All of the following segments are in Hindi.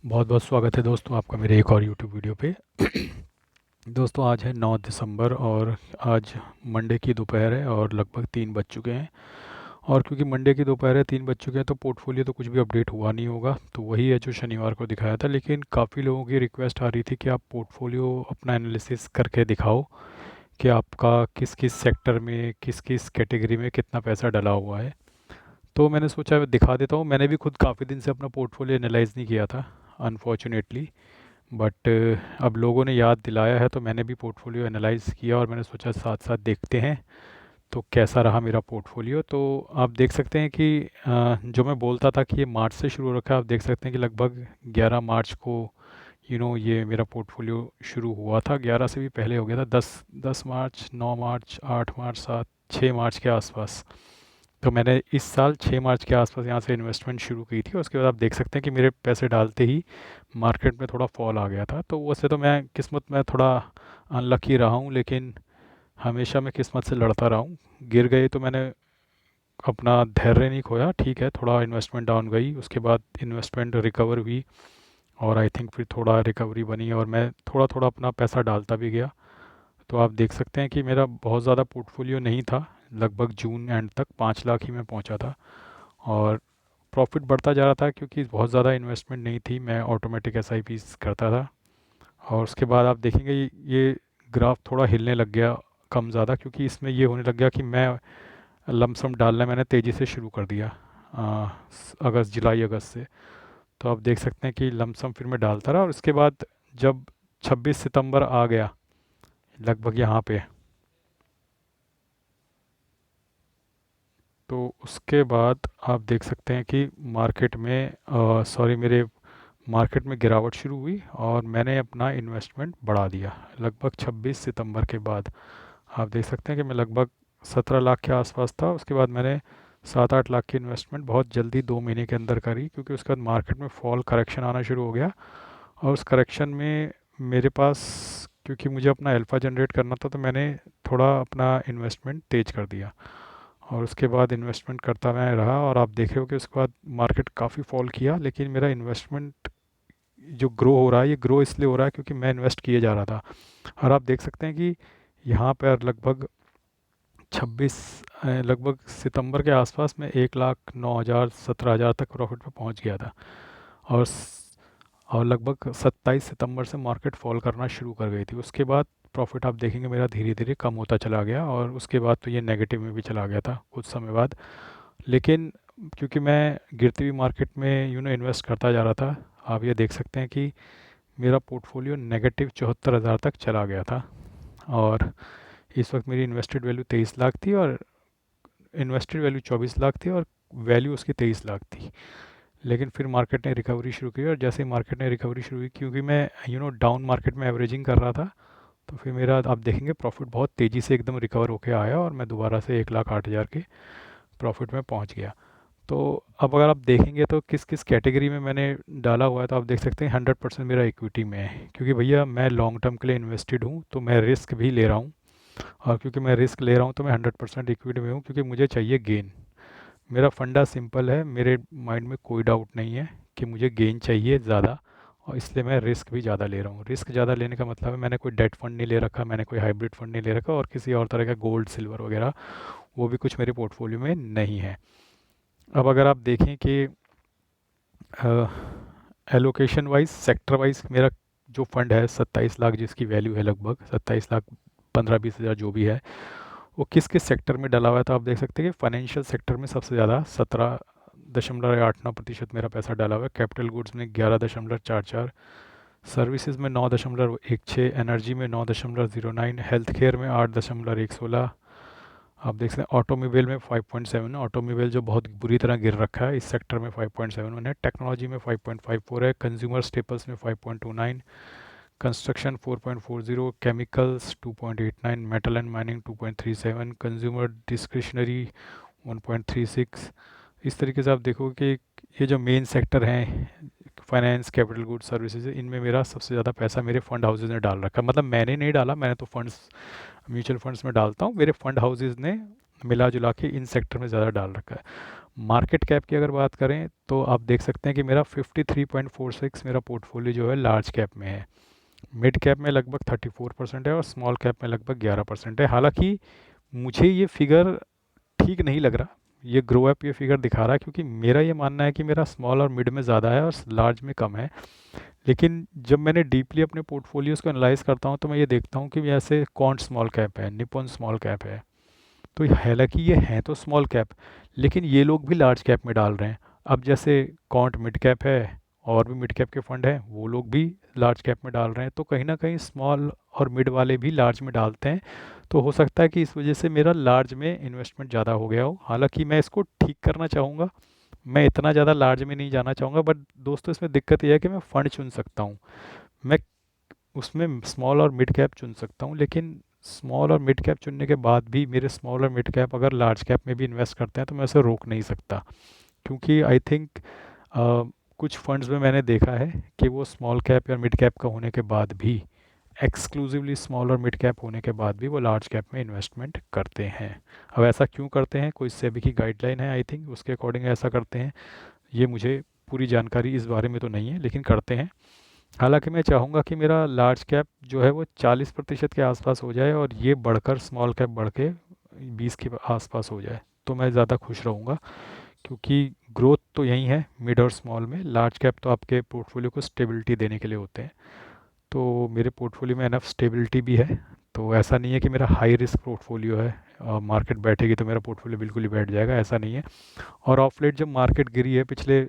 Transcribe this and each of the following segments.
बहुत बहुत स्वागत है दोस्तों आपका मेरे एक और यूट्यूब वीडियो पे। दोस्तों आज है 9 दिसंबर और आज मंडे की दोपहर है और लगभग 3 बज चुके हैं। और क्योंकि मंडे की दोपहर है 3 बज चुके हैं तो पोर्टफोलियो तो कुछ भी अपडेट हुआ नहीं होगा, तो वही है जो शनिवार को दिखाया था। लेकिन काफ़ी लोगों की रिक्वेस्ट आ रही थी कि आप पोर्टफोलियो अपना एनालिसिस करके दिखाओ कि आपका किस किस सेक्टर में किस किस कैटेगरी में कितना पैसा डला हुआ है। तो मैंने सोचा मैं दिखा देता हूँ। मैंने भी खुद काफ़ी दिन से अपना पोर्टफोलियो एनालाइज नहीं किया था, अनफॉर्चुनेटली। बट अब लोगों ने याद दिलाया है तो मैंने भी पोर्टफोलियो एनालाइज किया और मैंने सोचा साथ साथ देखते हैं तो कैसा रहा मेरा पोर्टफोलियो। तो आप देख सकते हैं कि जो मैं बोलता था कि ये मार्च से शुरू हो रखा है, आप देख सकते हैं कि लगभग 11 मार्च को ये मेरा पोर्टफोलियो शुरू हुआ था। 11 से भी पहले हो गया था, 10 मार्च, 9 मार्च, 8 मार्च, 6 मार्च के आसपास। तो मैंने इस साल 6 मार्च के आसपास यहाँ से इन्वेस्टमेंट शुरू की थी। उसके बाद आप देख सकते हैं कि मेरे पैसे डालते ही मार्केट में थोड़ा फॉल आ गया था। तो वैसे तो मैं किस्मत में थोड़ा अनलकी रहा हूँ, लेकिन हमेशा मैं किस्मत से लड़ता रहा हूँ। गिर गए तो मैंने अपना धैर्य नहीं खोया। ठीक है, थोड़ा इन्वेस्टमेंट डाउन गई, उसके बाद इन्वेस्टमेंट रिकवर हुई और आई थिंक फिर थोड़ा रिकवरी बनी और मैं थोड़ा थोड़ा अपना पैसा डालता भी गया। तो आप देख सकते हैं कि मेरा बहुत ज़्यादा पोर्टफोलियो नहीं था। लगभग जून एंड तक 5 लाख ही मैं पहुंचा था और प्रॉफिट बढ़ता जा रहा था क्योंकि बहुत ज़्यादा इन्वेस्टमेंट नहीं थी। मैं ऑटोमेटिक एसआईपीस करता था। और उसके बाद आप देखेंगे ये ग्राफ थोड़ा हिलने लग गया कम ज़्यादा, क्योंकि इसमें ये होने लग गया कि मैं लमसम डालना मैंने तेज़ी से शुरू कर दिया अगस्त, जुलाई अगस्त से। तो आप देख सकते हैं कि लमसम फिर मैं डालता रहा और उसके बाद जब 26 सितंबर आ गया लगभग यहाँ पे, तो उसके बाद आप देख सकते हैं कि मार्केट में मेरे मार्केट में गिरावट शुरू हुई और मैंने अपना इन्वेस्टमेंट बढ़ा दिया लगभग 26 सितंबर के बाद। आप देख सकते हैं कि मैं लगभग 17 लाख के आसपास था। उसके बाद मैंने 7-8 लाख की इन्वेस्टमेंट बहुत जल्दी 2 महीने के अंदर करी, क्योंकि उसके बाद मार्केट में फॉल करेक्शन आना शुरू हो गया। और उस करेक्शन में मेरे पास, क्योंकि मुझे अपना अल्फ़ा जनरेट करना था, तो मैंने थोड़ा अपना इन्वेस्टमेंट तेज कर दिया और उसके बाद इन्वेस्टमेंट करता मैं रहा। और आप देखे हो कि उसके बाद मार्केट काफ़ी फॉल किया, लेकिन मेरा इन्वेस्टमेंट जो ग्रो हो रहा है, ये ग्रो इसलिए हो रहा है क्योंकि मैं इन्वेस्ट किए जा रहा था। और आप देख सकते हैं कि यहाँ पर लगभग 26 लगभग सितंबर के आसपास में 1,09,000 17,000 तक प्रॉफिट पे पहुँच गया था। और और लगभग 27 सितंबर से मार्केट फॉल करना शुरू कर गई थी। उसके बाद प्रॉफिट आप देखेंगे मेरा धीरे धीरे कम होता चला गया और उसके बाद तो ये नेगेटिव में भी चला गया था कुछ समय बाद। लेकिन क्योंकि मैं गिरती हुई मार्केट में इन्वेस्ट करता जा रहा था, आप ये देख सकते हैं कि मेरा पोर्टफोलियो नेगेटिव 74,000 तक चला गया था। और इस वक्त मेरी इन्वेस्टेड वैल्यू 23 लाख थी और इन्वेस्टेड वैल्यू 24 लाख थी और वैल्यू उसकी 23 लाख थी। लेकिन फिर मार्केट ने रिकवरी शुरू की और जैसे ही मार्केट ने रिकवरी शुरू की, क्योंकि मैं डाउन मार्केट में एवरेजिंग कर रहा था, तो फिर मेरा आप देखेंगे प्रॉफिट बहुत तेज़ी से एकदम रिकवर होकर आया और मैं दोबारा से 1,08,000 के प्रॉफिट में पहुंच गया। तो अब अगर आप देखेंगे तो किस किस कैटेगरी में मैंने डाला हुआ है, तो आप देख सकते हैं 100% मेरा इक्विटी में है, क्योंकि भैया मैं लॉन्ग टर्म के लिए इन्वेस्टेड हूँ तो मैं रिस्क भी ले रहा हूँ। और क्योंकि मैं रिस्क ले रहा हूँ तो मैं 100% इक्विटी में हूँ, क्योंकि मुझे चाहिए गेन। मेरा फंडा सिंपल है, मेरे माइंड में कोई डाउट नहीं है कि मुझे गेन चाहिए ज़्यादा। और इसलिए मैं रिस्क भी ज़्यादा ले रहा हूँ। रिस्क ज़्यादा लेने का मतलब है मैंने कोई डेट फंड नहीं ले रखा, मैंने कोई हाइब्रिड फंड नहीं ले रखा और किसी और तरह का गोल्ड सिल्वर वगैरह वो भी कुछ मेरे पोर्टफोलियो में नहीं है। अब अगर आप देखें कि एलोकेशन वाइज, सेक्टर वाइज, मेरा जो फंड है 27 लाख जिसकी वैल्यू है लगभग 27 लाख 15-20 हज़ार जो भी है, वो किस किस सेक्टर में डला हुआ है। तो आप देख सकते हैं कि फाइनेंशियल सेक्टर में सबसे ज़्यादा 17.89% मेरा पैसा डाला हुआ है। कैपिटल गुड्स में 11.44, सर्विसेज में 9.16, एनर्जी में 9.09, हेल्थ केयर में 8.116। आप देख सकते हैं ऑटोमोबाइल में 5.7, ऑटोमोबाइल जो बहुत बुरी तरह गिर रखा है, इस सेक्टर में 5.71 है। टेक्नोलॉजी में 5.54 है। कंज्यूमर स्टेपल्स में 5.29, construction 4.40, chemicals 2.89, metal and mining 2.37, consumer discretionary 1.36। इस तरीके से आप देखोगे कि ये जो मेन सेक्टर हैं, फाइनेंस, कैपिटल गुड्स, सर्विसेज, इनमें मेरा सबसे ज़्यादा पैसा मेरे फंड हाउसेज ने डाल रखा है। मतलब मैंने नहीं डाला, मैंने तो फंड्स, म्यूचुअल फंड्स में डालता हूँ, मेरे फंड हाउसेज ने मिला जुला के इन सेक्टर में ज़्यादा डाल रखा है। मार्केट कैप की अगर बात करें तो आप देख सकते हैं कि मेरा 53.46 मेरा पोर्टफोलियो जो है लार्ज कैप में है, मिड कैप में लगभग 34% है और स्मॉल कैप में लगभग 11% है। हालांकि मुझे ये फिगर ठीक नहीं लग रहा, ये ग्रो ऐप ये फिगर दिखा रहा है, क्योंकि मेरा ये मानना है कि मेरा स्मॉल और मिड में ज़्यादा है और लार्ज में कम है। लेकिन जब मैंने डीपली अपने पोर्टफोलियोज़ को एनालाइज करता हूँ तो मैं ये देखता हूँ कि जैसे कॉन्ट स्मॉल कैप है, निपॉन स्मॉल कैप है, तो हालांकि ये हैं तो स्मॉल कैप, लेकिन ये लोग भी लार्ज कैप में डाल रहे हैं। अब जैसे कॉन्ट मिड कैप है और भी मिड कैप के फंड हैं, वो लोग भी लार्ज कैप में डाल रहे हैं, तो कहीं ना कहीं स्मॉल और मिड वाले भी लार्ज में डालते हैं। तो हो सकता है कि इस वजह से मेरा लार्ज में इन्वेस्टमेंट ज़्यादा हो गया हो। हालांकि मैं इसको ठीक करना चाहूँगा, मैं इतना ज़्यादा लार्ज में नहीं जाना चाहूँगा, बट दोस्तों इसमें दिक्कत यह है कि मैं फ़ंड चुन सकता हूँ, मैं उसमें स्मॉल और मिड कैप चुन सकता हूँ, लेकिन स्मॉल और मिड कैप चुनने के बाद भी मेरे स्मॉल और मिड कैप अगर लार्ज कैप में भी इन्वेस्ट करते हैं तो मैं उसे रोक नहीं सकता। क्योंकि आई थिंक कुछ फंड्स में मैंने देखा है कि वो स्मॉल कैप या मिड कैप का होने के बाद भी, एक्सक्लूसिवली स्मॉल और मिड कैप होने के बाद भी वो लार्ज कैप में इन्वेस्टमेंट करते हैं। अब ऐसा क्यों करते हैं, कोई सेबी की गाइडलाइन है आई थिंक, उसके अकॉर्डिंग ऐसा करते हैं। ये मुझे पूरी जानकारी इस बारे में तो नहीं है, लेकिन करते हैं। हालांकि मैं चाहूँगा कि मेरा लार्ज कैप जो है वो 40% के आसपास हो जाए और ये बढ़कर स्मॉल कैप बढ़ के 20 के आसपास हो जाए, तो मैं ज़्यादा खुश रहूँगा। क्योंकि ग्रोथ तो यही है मिड और स्मॉल में, लार्ज कैप तो आपके पोर्टफोलियो को स्टेबिलिटी देने के लिए होते हैं। तो मेरे पोर्टफोलियो में एनफ स्टेबिलिटी भी है, तो ऐसा नहीं है कि मेरा हाई रिस्क पोर्टफोलियो है और मार्केट बैठेगी तो मेरा पोर्टफोलियो बिल्कुल ही बैठ जाएगा, ऐसा नहीं है। और ऑफ लेट जब मार्केट गिरी है पिछले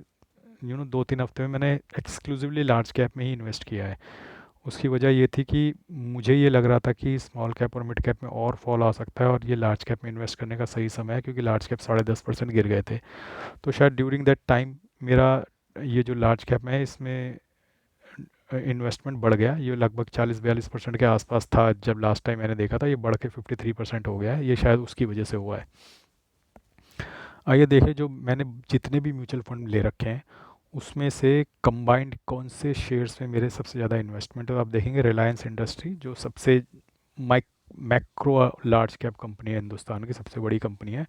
2-3 हफ्ते में, मैंने एक्सक्लूसिवली लार्ज कैप में ही इन्वेस्ट किया है। उसकी वजह ये थी कि मुझे ये लग रहा था कि स्मॉल कैप और मिड कैप में और फॉल आ सकता है और ये लार्ज कैप में इन्वेस्ट करने का सही समय है, क्योंकि लार्ज कैप 10.5% गिर गए थे। तो शायद ड्यूरिंग दैट टाइम मेरा ये जो लार्ज कैप में है इसमें इन्वेस्टमेंट बढ़ गया, ये लगभग 40-42% के आसपास था जब लास्ट टाइम मैंने देखा था, ये बढ़ के 53% हो गया है, ये शायद उसकी वजह से हुआ है। आइए देखें, जो मैंने जितने भी म्यूचुअल फंड ले रखे हैं उसमें से कंबाइंड कौन से शेयर्स में मेरे सबसे ज़्यादा इन्वेस्टमेंट है। तो आप देखेंगे रिलायंस इंडस्ट्री जो सबसे mike macro large cap company है, हिंदुस्तान की सबसे बड़ी कंपनी है,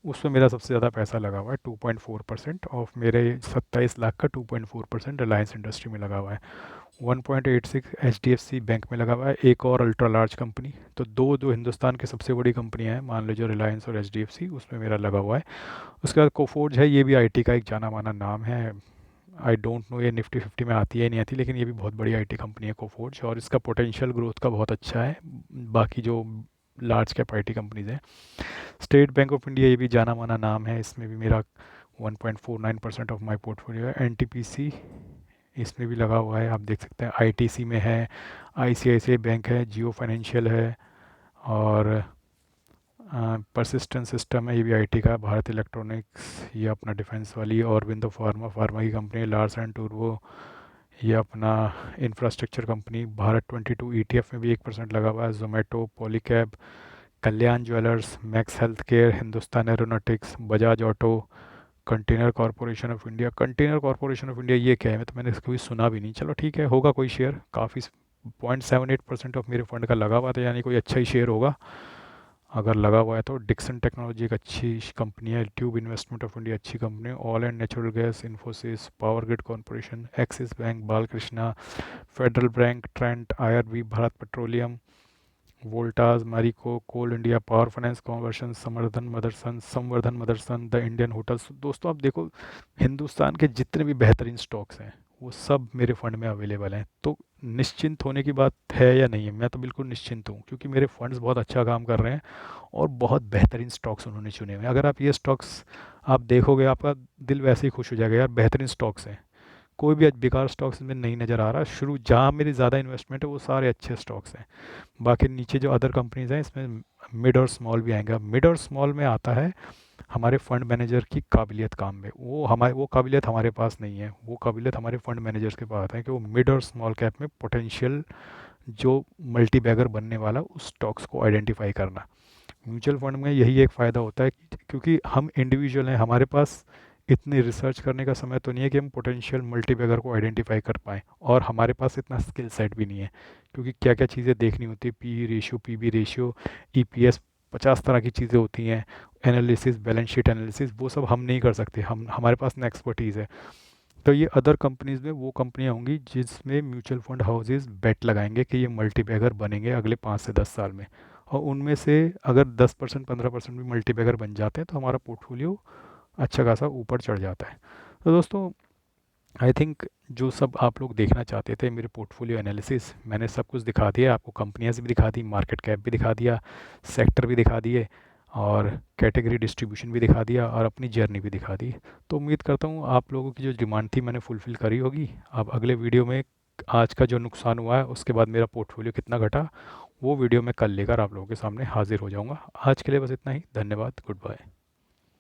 उसमें मेरा सबसे ज़्यादा पैसा लगा हुआ है। 2.4% ऑफ मेरे 27 लाख का 2.4% रिलायंस इंडस्ट्री में लगा हुआ है। 1.86 एच बैंक में लगा हुआ है, एक और अल्ट्रा लार्ज कंपनी। तो दो जो हिंदुस्तान की सबसे बड़ी कंपनियां हैं, मान लीजिए रिलायंस और एच उसमें मेरा लगा हुआ है। उसके बाद कोफोर्ज है, ये भी आईटी का एक जाना माना नाम है। आई डोंट नो ये निफ्टी 50 में आती है नहीं आती, लेकिन ये भी बहुत बड़ी आईटी कंपनी है कोफोर्ज, और इसका पोटेंशियल ग्रोथ का बहुत अच्छा है बाकी जो लार्ज कैप आईटी कंपनीज हैं। स्टेट बैंक ऑफ इंडिया, ये भी जाना माना नाम है, इसमें भी मेरा 1.49% ऑफ माई पोर्टफोलियो है। एनटीपीसी इसमें भी लगा हुआ है, आप देख सकते हैं। आईटीसी में है, आईसीआईसीआई बैंक है, जियो फाइनेंशियल है, और परसिस्टेंट सिस्टम है, ये भी आईटी का। भारत इलेक्ट्रॉनिक्स ये अपना डिफेंस वाली, और विंदो फार्मा फार्मा की कंपनी, लार्स एंड टूर्बो ये अपना इंफ्रास्ट्रक्चर कंपनी। भारत 22 ईटीएफ में भी 1% लगा हुआ है। Zomato, Polycab, Kalyan Jewellers, Max Healthcare, Hindustan Aeronautics, Bajaj Auto, Container Corporation of India. Container Corporation of India ये क्या है, मैं तो मैंने इसको कभी सुना भी नहीं, चलो ठीक है, होगा कोई शेयर। काफ़ी 0.78% ऑफ मेरे फंड का लगा हुआ था, यानी कोई अच्छा ही शेयर होगा अगर लगा हुआ है तो। डिक्सन टेक्नोलॉजी एक अच्छी कंपनी है। ट्यूब इन्वेस्टमेंट ऑफ इंडिया अच्छी कंपनी है। Oil and natural gas, Infosys, power grid corporation, Axis bank, Balkrishna, federal bank, Trent, IRB, Bharat petroleum, Voltas, Marico, coal India, power finance corporation, Samvardhana Motherson, the Indian hotels. दोस्तों आप देखो, हिंदुस्तान के जितने भी बेहतरीन स्टॉक्स हैं वो सब मेरे फंड में अवेलेबल हैं। तो निश्चिंत होने की बात है या नहीं है, मैं तो बिल्कुल निश्चिंत हूँ, क्योंकि मेरे फंड्स बहुत अच्छा काम कर रहे हैं और बहुत बेहतरीन स्टॉक्स उन्होंने चुने हुए हैं। अगर आप ये स्टॉक्स आप देखोगे, आपका दिल वैसे ही खुश हो जाएगा, यार बेहतरीन स्टॉक्स हैं, कोई भी आज बेकार स्टॉक्स में नहीं नज़र आ रहा। शुरू जहाँ मेरी ज़्यादा इन्वेस्टमेंट है वो सारे अच्छे स्टॉक्स हैं। बाकी नीचे जो अदर कंपनीज हैं इसमें मिड और स्मॉल भी आएंगे। मिड और स्मॉल में आता है हमारे फंड मैनेजर की काबिलियत काम में, वो काबिलियत हमारे पास नहीं है, वो काबिलियत हमारे फंड मैनेजर्स के पास है कि वो मिड और स्मॉल कैप में पोटेंशियल जो मल्टी बैगर बनने वाला उस स्टॉक्स को आइडेंटिफाई करना। म्यूचुअल फंड में यही एक फ़ायदा होता है क्योंकि हम इंडिविजुअल हैं, हमारे पास इतनी रिसर्च करने का समय तो नहीं है कि हम पोटेंशियल मल्टीबैगर को आइडेंटिफाई कर पाएँ, और हमारे पास इतना स्किल सेट भी नहीं है, क्योंकि क्या क्या चीज़ें देखनी होती है, P ratio, P B ratio, E P S 50 तरह की चीज़ें होती हैं, एनालिसिस, बैलेंस शीट एनालिसिस, वो सब हम नहीं कर सकते, हम हमारे पास ना एक्सपर्टीज़ है। तो ये अदर कंपनीज़ में वो कंपनियां होंगी जिसमें म्यूचुअल फंड हाउसेज बेट लगाएंगे कि ये मल्टीबैगर बनेंगे अगले 5 से 10 साल में, और उनमें से अगर 10% 15% भी मल्टीबैगर बन जाते हैं तो हमारा पोर्टफोलियो अच्छा खासा ऊपर चढ़ जाता है। तो दोस्तों, आई थिंक जो सब आप लोग देखना चाहते थे मेरे पोर्टफोलियो एनालिसिस, मैंने सब कुछ दिखा दिया आपको, कंपनियां भी दिखा दी, मार्केट कैप भी दिखा दिया, सेक्टर भी दिखा दिए, और कैटेगरी डिस्ट्रीब्यूशन भी दिखा दिया, और अपनी जर्नी भी दिखा दी। तो उम्मीद करता हूँ आप लोगों की जो डिमांड थी मैंने फुलफ़िल करी होगी। अब अगले वीडियो में आज का जो नुकसान हुआ है उसके बाद मेरा पोर्टफोलियो कितना घटा, वो वीडियो मैं कल लेकर आप लोगों के सामने हाजिर हो जाऊँगा। आज के लिए बस इतना ही, धन्यवाद, गुड बाय।